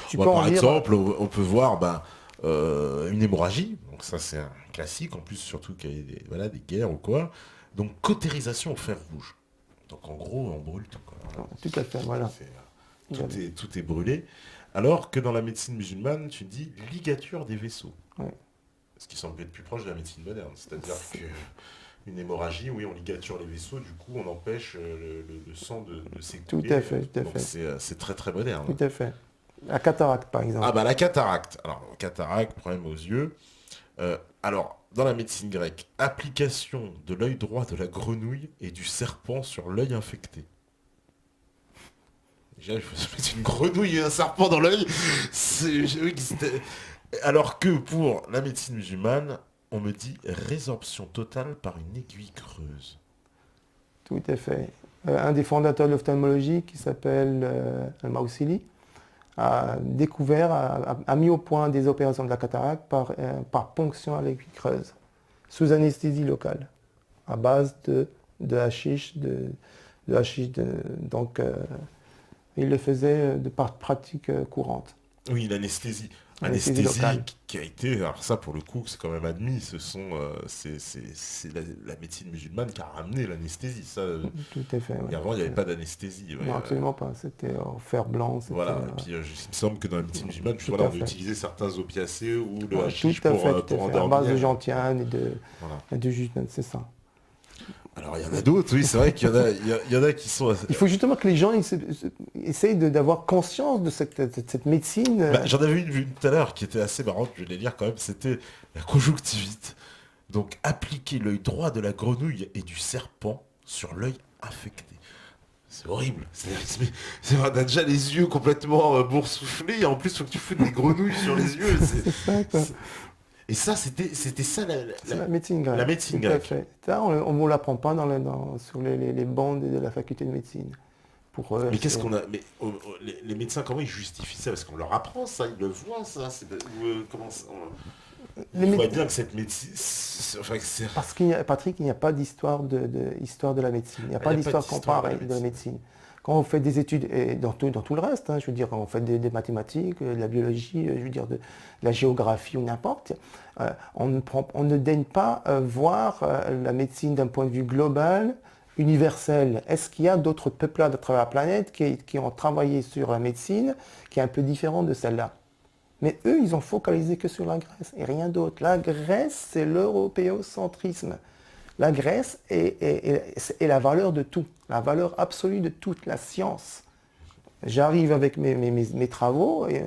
tu peux en par dire. exemple, on peut voir une hémorragie, donc ça c'est un classique, en plus surtout qu'il y a des guerres ou quoi. Donc cautérisation au fer rouge. Donc en gros, on brûle tout, quoi. Tout à fait, voilà. Tout est brûlé. Alors que dans la médecine musulmane, tu dis ligature des vaisseaux. Ouais. Ce qui semble être plus proche de la médecine moderne. C'est-à-dire qu'une hémorragie, oui, on ligature les vaisseaux, du coup on empêche le sang de s'écouler. Tout à fait, tout à Donc fait. c'est très très moderne. Tout à fait. La cataracte, par exemple. Ah bah la cataracte. Alors, cataracte, problème aux yeux. Alors, dans la médecine grecque, application de l'œil droit de la grenouille et du serpent sur l'œil infecté. Déjà, il faut se mettre une grenouille et un serpent dans l'œil. Alors que pour la médecine musulmane, on me dit résorption totale par une aiguille creuse. Tout à fait. Un des fondateurs de l'ophtalmologie, qui s'appelle Al-Mawsili, a découvert, a mis au point des opérations de la cataracte par ponction à l'aiguille creuse, sous anesthésie locale, à base de hashish, donc il le faisait de par pratique courante. Oui, l'anesthésie. Anesthésie Anesthésie locale. qui a été, alors ça pour le coup, c'est quand même admis, c'est la médecine musulmane qui a ramené l'anesthésie. Ça, Tout à fait. et avant, il n'y avait pas d'anesthésie. Ouais, non, absolument pas. C'était au fer blanc. Voilà, et puis il me semble que dans la médecine musulmane, Tout voilà, à on fait. utilisait certains opiacés ou le Ouais, hashish tout à fait, pour tout à fait. À endormir. base de gentiane Voilà. et de jus, c'est ça. Alors il y en a d'autres, oui, c'est vrai qu'il y en a qui sont... Il faut justement que les gens essayent d'avoir conscience de cette médecine. J'en avais une tout à l'heure qui était assez marrante, je vais les lire quand même, c'était la conjonctivite. Donc appliquer l'œil droit de la grenouille et du serpent sur l'œil affecté. C'est horrible. On a déjà les yeux complètement boursouflés, et en plus faut que tu fous des grenouilles sur les yeux. C'est ça, quoi. Et ça, c'était ça C'est la médecine grecque. la médecine tout à grecque. fait. Ça, on ne l'apprend pas sur les bancs de la faculté de médecine. Pour eux, Mais qu'est-ce qu'on a... Mais les médecins, comment ils justifient ça? Parce qu'on leur apprend ça, ils le voient ça. Comment ça... On voit bien que cette médecine... Enfin, Parce qu'il n'y a, Patrick, il n'y a pas d'histoire histoire de la médecine. Il n'y a pas d'histoire comparée de la médecine. Quand on fait des études, et dans tout le reste, je veux dire, quand on fait des mathématiques, de la biologie, je veux dire, de la géographie ou n'importe, on ne daigne pas voir la médecine d'un point de vue global, universel. Est-ce qu'il y a d'autres peuplades à travers la planète qui ont travaillé sur la médecine qui est un peu différente de celle-là? Mais eux, ils ont focalisé que sur la Grèce et rien d'autre. La Grèce, c'est l'européocentrisme. La Grèce est la valeur de tout, la valeur absolue de toute la science. J'arrive avec mes travaux et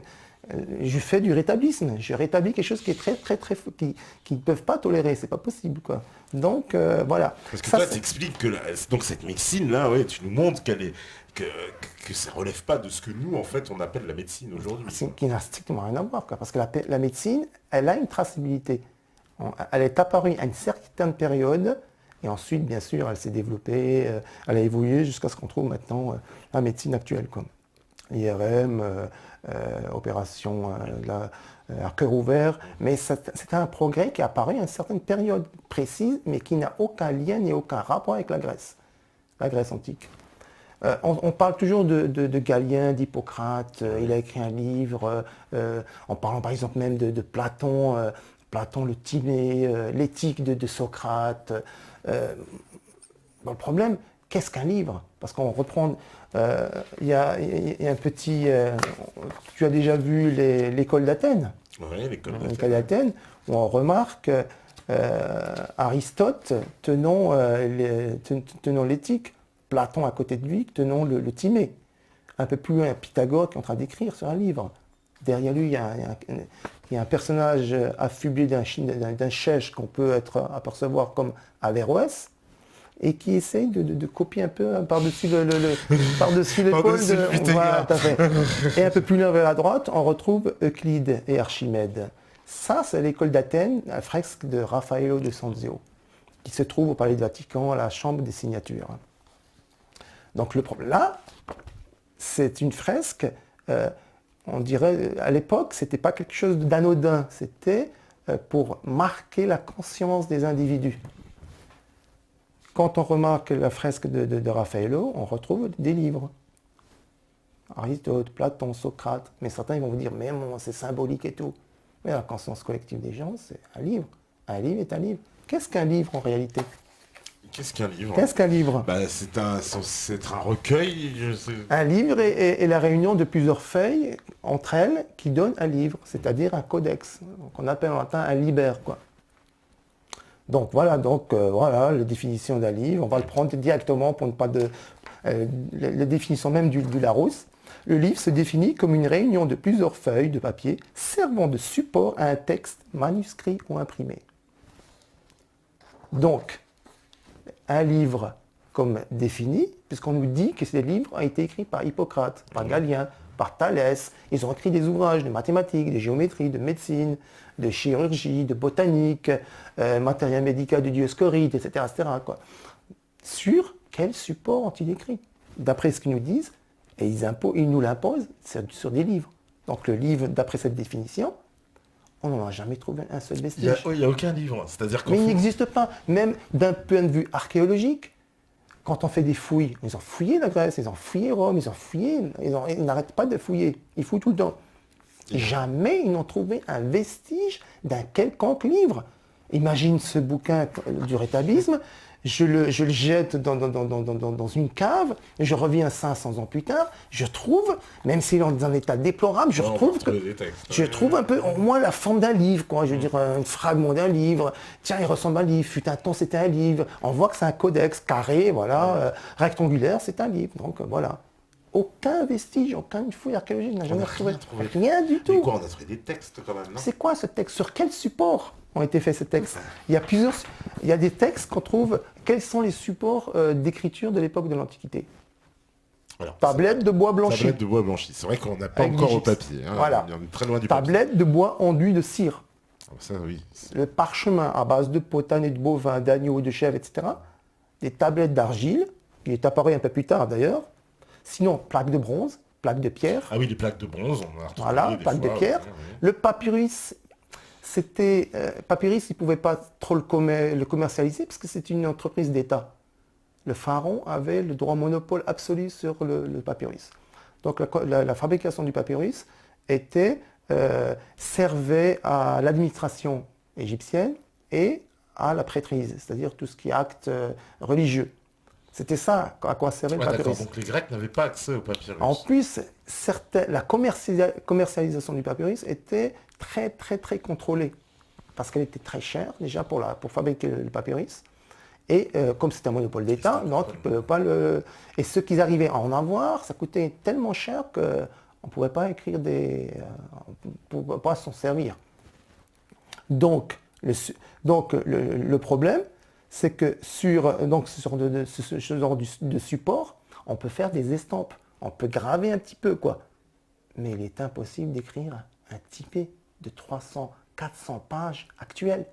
je fais du rétablisme. Je rétablis quelque chose qui est très qui ne peuvent pas tolérer. C'est pas possible, quoi. Donc voilà. Parce que toi, tu expliques que donc cette médecine-là, ouais, tu nous montres que ça relève pas de ce que nous, en fait, on appelle la médecine aujourd'hui. Qui n'a strictement rien à voir, quoi, parce que la médecine, elle a une traçabilité. Elle est apparue à une certaine période, et ensuite, bien sûr, elle s'est développée, elle a évolué jusqu'à ce qu'on trouve maintenant la médecine actuelle, quoi. IRM, opération à cœur ouvert, mais c'est un progrès qui est apparu à une certaine période précise, mais qui n'a aucun lien ni aucun rapport avec la Grèce antique. On parle toujours de Galien, d'Hippocrate, il a écrit un livre, en parlant par exemple même de Platon, Platon le Timée, l'éthique de Socrate. Le problème, qu'est-ce qu'un livre? Parce qu'on reprend, il y a un petit, tu as déjà vu l'école d'Athènes? Oui, l'école d'Athènes, où on remarque Aristote tenant l'éthique, Platon à côté de lui, tenant le Timée. Un peu plus loin, Pythagore qui est en train d'écrire sur un livre. Derrière lui, il y a un personnage affublé d'un chèche qu'on peut apercevoir comme Averroès, et qui essaye de copier un peu par-dessus l'épaule de Pythagore. Et un peu plus loin vers la droite, on retrouve Euclide et Archimède. Ça, c'est l'école d'Athènes, la fresque de Raffaello de Sanzio, qui se trouve au Palais du Vatican, à la Chambre des signatures. Donc le problème là, c'est une fresque on dirait, à l'époque, c'était pas quelque chose d'anodin, c'était pour marquer la conscience des individus. Quand on remarque la fresque de Raffaello, on retrouve des livres. Aristote, Platon, Socrate, mais certains vont vous dire, mais bon, c'est symbolique et tout. Mais la conscience collective des gens, c'est un livre. Un livre est un livre. Qu'est-ce qu'un livre en réalité? Qu'est-ce qu'un livre? Qu'est-ce qu'un livre? C'est un recueil, je sais. Un livre est la réunion de plusieurs feuilles entre elles qui donnent un livre, c'est-à-dire un codex, qu'on appelle en latin un liber, quoi. Donc voilà, voilà la définition d'un livre. On va le prendre directement pour ne pas de la définition même du Larousse. Le livre se définit comme une réunion de plusieurs feuilles de papier servant de support à un texte manuscrit ou imprimé. Donc, un livre comme défini, puisqu'on nous dit que ces livres ont été écrits par Hippocrate, par Galien, par Thalès. Ils ont écrit des ouvrages de mathématiques, de géométrie, de médecine, de chirurgie, de botanique, matériel médical de Dioscoride, etc. quoi. Sur quel support ont-ils écrit? D'après ce qu'ils nous disent, et ils nous l'imposent sur des livres. Donc le livre, d'après cette définition, on n'en a jamais trouvé un seul vestige. Il n'y a aucun livre. C'est-à-dire Mais il n'existe pas. Même d'un point de vue archéologique, quand on fait des fouilles, ils ont fouillé la Grèce, ils ont fouillé Rome, ils n'arrêtent pas de fouiller. Ils fouillent tout le temps. Jamais ils n'ont trouvé un vestige d'un quelconque livre. Imagine ce bouquin du rétablisme, je le jette dans une cave, et je reviens 500 ans plus tard, je trouve, même s'il est dans un état déplorable, je trouve un peu, au moins la forme d'un livre, quoi. Je veux dire, un fragment d'un livre. Tiens, il ressemble à un livre. Fut un temps, c'était un livre. On voit que c'est un codex carré, voilà, rectangulaire, c'est un livre. Donc voilà. Aucun vestige, aucune fouille archéologique n'a jamais retrouvé. Rien du tout. Mais quoi, on a trouvé des textes quand même, non? C'est quoi ce texte? Sur quel support ont été faits ces textes? Il y a des textes qu'on trouve. Quels sont les supports d'écriture de l'époque de l'Antiquité? Tablette de bois blanchi. Tablette de bois blanchi. C'est vrai qu'on n'a pas encore au papier. Hein. Voilà. On est très loin du papier. Tablette de bois enduit de cire. Ça, oui. Le parchemin à base de potane et de bovin, d'agneau, de chèvre, etc. Des tablettes d'argile, qui est apparu un peu plus tard d'ailleurs. Sinon, plaques de bronze, plaques de pierre. Ah oui, les plaques de bronze, on a retrouvé. Voilà, plaques de pierre. Oui. Le papyrus, papyrus, ils ne pouvaient pas trop le commercialiser parce que c'est une entreprise d'État. Le pharaon avait le droit monopole absolu sur le papyrus. Donc la fabrication du papyrus servait à l'administration égyptienne et à la prêtrise, c'est-à-dire tout ce qui est acte religieux. C'était ça à quoi servait le papyrus. Donc les Grecs n'avaient pas accès au papyrus. En plus, la commercialisation du papyrus était très très très contrôlée parce qu'elle était très chère déjà pour fabriquer le papyrus. Et comme c'est un monopole d'État, donc ils ne pouvaient pas le... Et ceux qui arrivaient à en avoir, ça coûtait tellement cher qu'on ne pouvait pas écrire on ne pouvait pas s'en servir. Donc le problème, c'est que sur ce genre de support, on peut faire des estampes, on peut graver un petit peu, quoi. Mais il est impossible d'écrire un typé de 300, 400 pages actuelles.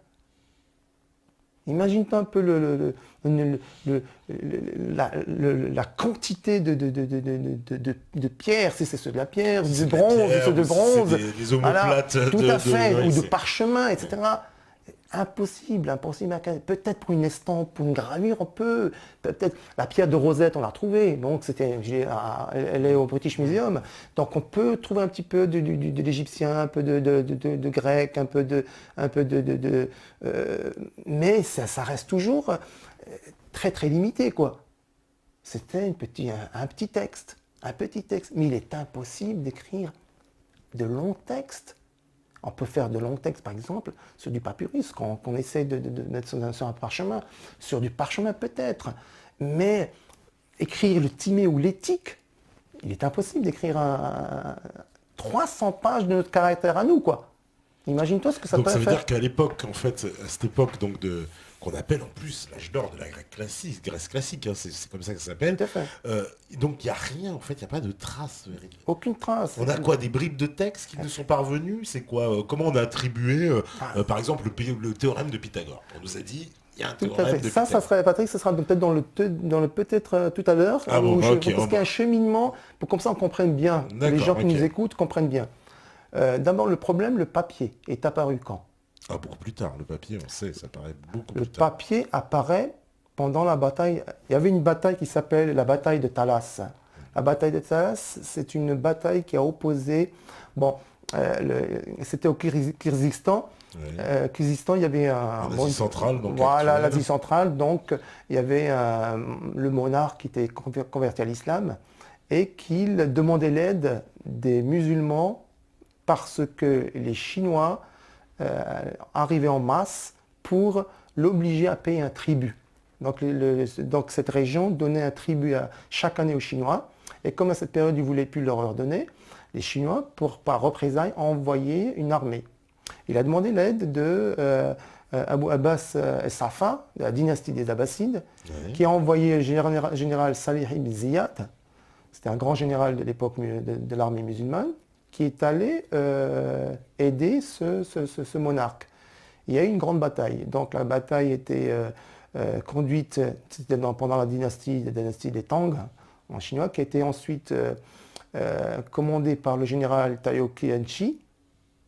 Imagine-toi un peu la quantité de pierres, si c'est ceux de la pierre, de bronze, ceux de bronze, des omoplates, voilà, tout à fait, ou de parchemin, etc. Impossible. Peut-être pour une estampe, pour une gravure, on peut. Peut-être la pierre de Rosette, on l'a retrouvée. Donc elle est au British Museum. Donc on peut trouver un petit peu de l'égyptien, un peu de grec, un peu mais ça reste toujours très très limité, quoi. C'était un petit texte, mais il est impossible d'écrire de longs textes. On peut faire de longs textes, par exemple, sur du papyrus, qu'on essaie de mettre sur un parchemin. Sur du parchemin, peut-être. Mais écrire le Timée ou l'éthique, il est impossible d'écrire 300 pages de notre caractère à nous, quoi. Imagine-toi ce que ça peut faire. Donc ça veut dire qu'à l'époque, en fait, à cette époque, donc qu'on appelle en plus l'âge d'or de la Grèce classique, hein, c'est comme ça que ça s'appelle. Donc il n'y a rien, en fait, il n'y a pas de traces. Aucune trace. On a quoi, des bribes de textes qui ne sont pas revenus? C'est quoi? Comment on a attribué, par exemple, le théorème de Pythagore? On nous a dit, Il y a un Tout à tournage fait. de Ça Pictet. serait, Patrick, ça sera peut-être dans le peut-être tout à l'heure, Ah bon, ok, parce qu'il y a un cheminement, pour comme ça on comprenne bien, que les d'accord, gens qui ok. nous écoutent comprennent bien. D'abord, le problème, le papier est apparu quand? Ah, beaucoup plus tard, le papier, on sait, ça paraît beaucoup Le plus tard. papier apparaît pendant la bataille. Il y avait une bataille qui s'appelle la bataille de Talas. La bataille de Talas, c'est une bataille qui a opposé. Bon, c'était au Kyrgyzstan. Oui. Kyrgyzstan, il y avait un. En Asie centrale, donc Voilà, actuelle. l'Asie centrale. Donc, il y avait le monarque qui était converti à l'islam et qu'il demandait l'aide des musulmans parce que les Chinois arrivaient en masse pour l'obliger à payer un tribut. Donc cette région donnait un tribut chaque année aux Chinois. Et comme à cette période, ils ne voulaient plus leur donner, les Chinois, par représailles, ont envoyé une armée. Il a demandé l'aide de Abu Abbas Safa, de la dynastie des Abbassides, Oui. qui a envoyé le général Salih ibn Ziyad, c'était un grand général de l'époque de l'armée musulmane, qui est allé aider ce monarque. Il y a eu une grande bataille. Donc la bataille était conduite pendant la dynastie des Tang, en chinois, qui a été ensuite commandée par le général Tao Qianchi,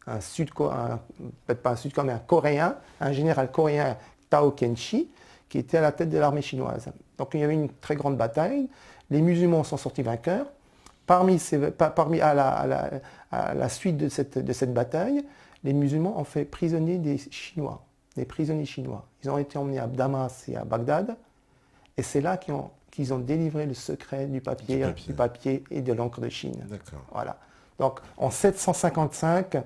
peut-être pas un Sud-Coréen, mais un Coréen, un général coréen Tao Qianchi, qui était à la tête de l'armée chinoise. Donc il y avait une très grande bataille. Les musulmans sont sortis vainqueurs. À la suite de cette bataille, les musulmans ont fait prisonnier des Chinois, des prisonniers chinois. Ils ont été emmenés à Damas et à Bagdad, et c'est là qu'ils ont délivré le secret du papier et de l'encre de Chine. D'accord. Voilà. Donc en 755,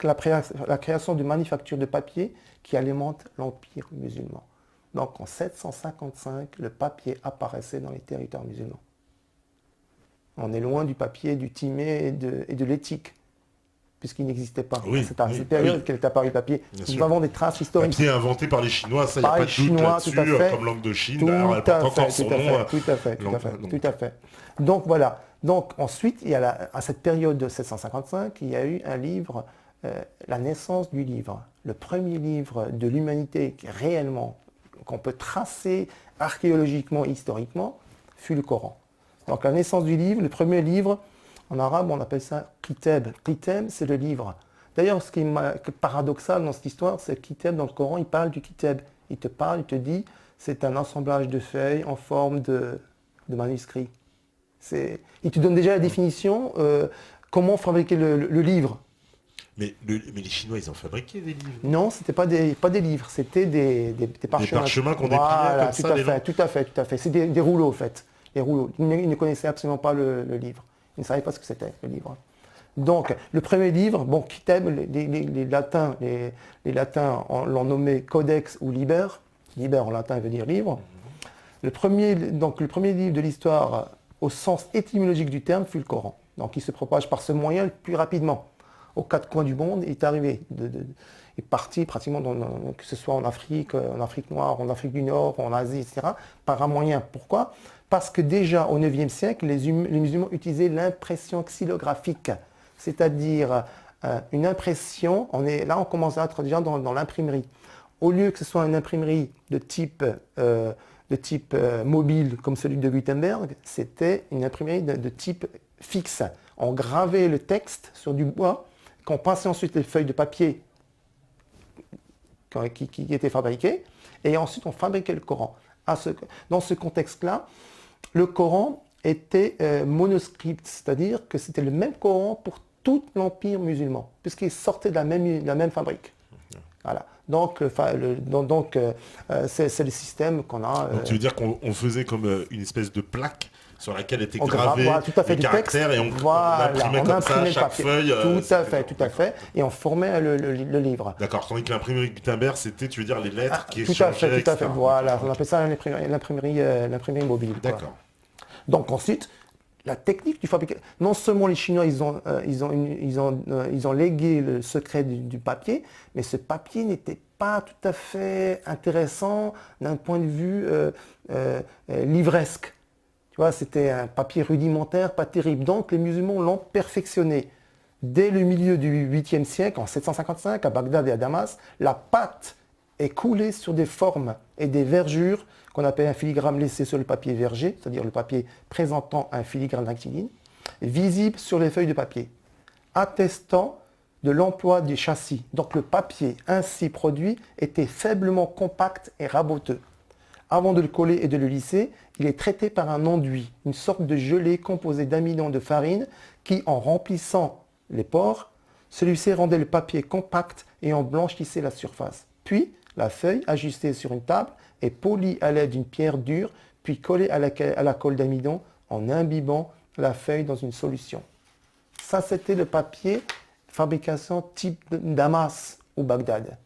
la création d'une manufacture de papier qui alimente l'empire musulman. Donc en 755, le papier apparaissait dans les territoires musulmans. On est loin du papier, du timé et de l'éthique, puisqu'il n'existait pas. Oui, C'est à cette période qu'est apparu le papier. Bien Nous sûr. avons des traces historiques. Papier inventé par les Chinois, ça, il n'y a Par pas les de doute Chinois, là-dessus, tout à fait. comme langue de Chine, Tout d'ailleurs, elle à porte encore fait, son tout à nom. fait, tout à fait. Donc voilà. Donc ensuite, à cette période de 755, il y a eu un livre, la naissance du livre. Le premier livre de l'humanité réellement, qu'on peut tracer archéologiquement, historiquement, fut le Coran. Donc la naissance du livre, le premier livre, en arabe on appelle ça Kitab. Kitab, c'est le livre. D'ailleurs, ce qui est paradoxal dans cette histoire, c'est que Kitab, dans le Coran, il parle du Kitab. Il te parle, il te dit, c'est un assemblage de feuilles en forme de manuscrit. Il te donne déjà la définition, comment fabriquer le livre. Mais les Chinois, ils ont fabriqué des livres. Non, ce n'était pas des livres, c'était des parchemins. Des parchemins qu'on dépliait Voilà, comme ça, les gens. tout à fait. C'est des rouleaux, en fait. Des rouleaux. Ils ne connaissaient absolument pas le livre. Ils ne savaient pas ce que c'était, le livre. Donc, le premier livre, bon, Kitab, les Latins l'ont nommé Codex ou Liber. Liber en latin veut dire livre. Le premier livre de l'histoire, au sens étymologique du terme, fut le Coran. Donc, il se propage par ce moyen le plus rapidement. Aux quatre coins du monde, il est arrivé, est parti pratiquement, que ce soit en Afrique noire, en Afrique du Nord, en Asie, etc., par un moyen. Pourquoi? Parce que déjà au IXe siècle, les musulmans utilisaient l'impression xylographique, c'est-à-dire une impression, on commence à être déjà dans l'imprimerie. Au lieu que ce soit une imprimerie de type mobile comme celui de Gutenberg, c'était une imprimerie de type fixe. On gravait le texte sur du bois, qu'on passait ensuite les feuilles de papier qui étaient fabriquées, et ensuite on fabriquait le Coran. Dans ce contexte-là, le Coran était monoscript, c'est-à-dire que c'était le même Coran pour tout l'empire musulman, puisqu'il sortait de la même fabrique. Voilà. Donc, c'est le système qu'on a. Donc tu veux dire qu'on faisait comme une espèce de plaque sur laquelle était On gravé voilà, tout à fait, les du texte. caractères et on Voilà, imprimait on comme ça imprimait le chaque papier. feuille. Tout à fait. Et on formait le livre. D'accord, tandis que l'imprimerie Gutenberg, c'était, tu veux dire, les lettres qui Tout à échangeaient, fait. etc. Voilà, on appelle ça l'imprimerie mobile. quoi. D'accord. Donc ensuite, la technique du fabricage. Non seulement les Chinois, ils ont légué le secret du papier, mais ce papier n'était pas tout à fait intéressant d'un point de vue livresque. Tu vois, c'était un papier rudimentaire, pas terrible. Donc les musulmans l'ont perfectionné. Dès le milieu du 8e siècle, en 755, à Bagdad et à Damas, la pâte est coulée sur des formes et des vergures qu'on appelle un filigrane laissé sur le papier verger, c'est-à-dire le papier présentant un filigrane rectiligne, visible sur les feuilles de papier, attestant de l'emploi des châssis. Donc le papier ainsi produit était faiblement compact et raboteux. Avant de le coller et de le lisser, il est traité par un enduit, une sorte de gelée composée d'amidon de farine qui, en remplissant les pores, celui-ci rendait le papier compact et en blanchissait la surface. Puis, la feuille, ajustée sur une table, est polie à l'aide d'une pierre dure, puis collée à la colle d'amidon en imbibant la feuille dans une solution. Ça, c'était le papier fabrication type Damas ou Bagdad,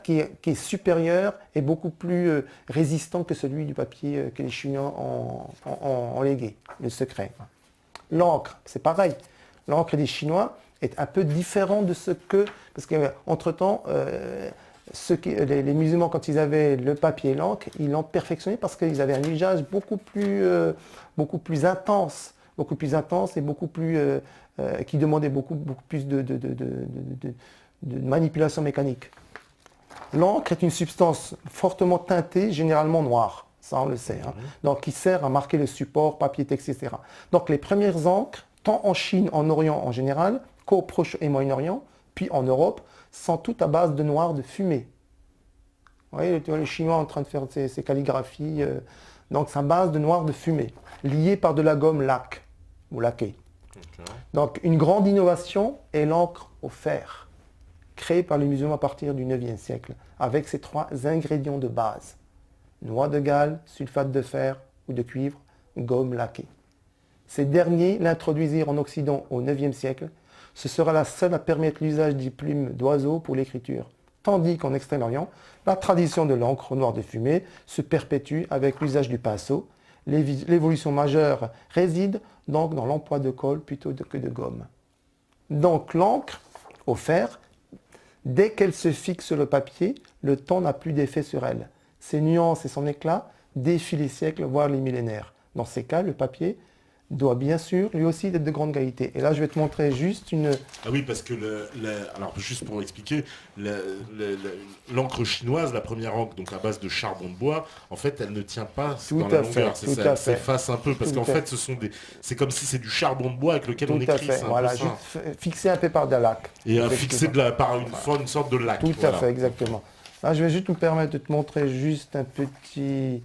qui est supérieur et beaucoup plus résistant que celui du papier que les Chinois ont légué, le secret. L'encre, c'est pareil. L'encre des Chinois est un peu différent de ce que... Parce qu'entre-temps, les musulmans, quand ils avaient le papier et l'encre, ils l'ont perfectionné parce qu'ils avaient un usage beaucoup plus intense et beaucoup plus... qui demandait beaucoup plus de manipulation mécanique. L'encre est une substance fortement teintée, généralement noire, ça on le sait, hein. Donc qui sert à marquer le support, papier, texte, etc. Donc les premières encres, tant en Chine, en Orient en général, qu'au Proche et Moyen-Orient, puis en Europe, sont toutes à base de noir de fumée. Vous voyez, les Chinois en train de faire ces calligraphies, donc c'est à base de noir de fumée, lié par de la gomme laque, ou laquée. Okay. Donc une grande innovation est l'encre au fer, créée par les musulmans à partir du 9e siècle, avec ses 3 ingrédients de base: noix de Galles, sulfate de fer ou de cuivre, gomme laquée. Ces derniers l'introduisirent en Occident au 9e siècle. Ce sera la seule à permettre l'usage des plumes d'oiseaux pour l'écriture. Tandis qu'en Extrême-Orient, la tradition de l'encre noire de fumée se perpétue avec l'usage du pinceau. L'évolution majeure réside donc dans l'emploi de colle plutôt que de gomme. Donc l'encre au fer, dès qu'elle se fixe sur le papier, le temps n'a plus d'effet sur elle. Ses nuances et son éclat défient les siècles, voire les millénaires. Dans ces cas, le papier doit bien sûr lui aussi être de grande qualité. Et là, je vais te montrer juste une... Ah oui, parce que, alors juste pour expliquer, l'encre chinoise, la première encre, donc à base de charbon de bois, en fait, elle ne tient pas dans la longueur. Elle s'efface un peu, parce qu'en fait, c'est comme si c'est du charbon de bois avec lequel on écrit. Voilà, juste fixé un peu par de la laque. Et fixé par une sorte de laque. Tout à fait, exactement. Là, je vais juste me permettre de te montrer juste un petit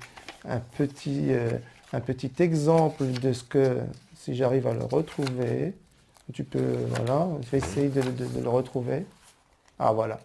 exemple de ce que, si j'arrive à le retrouver, tu peux, voilà, je vais essayer de le retrouver. Ah voilà,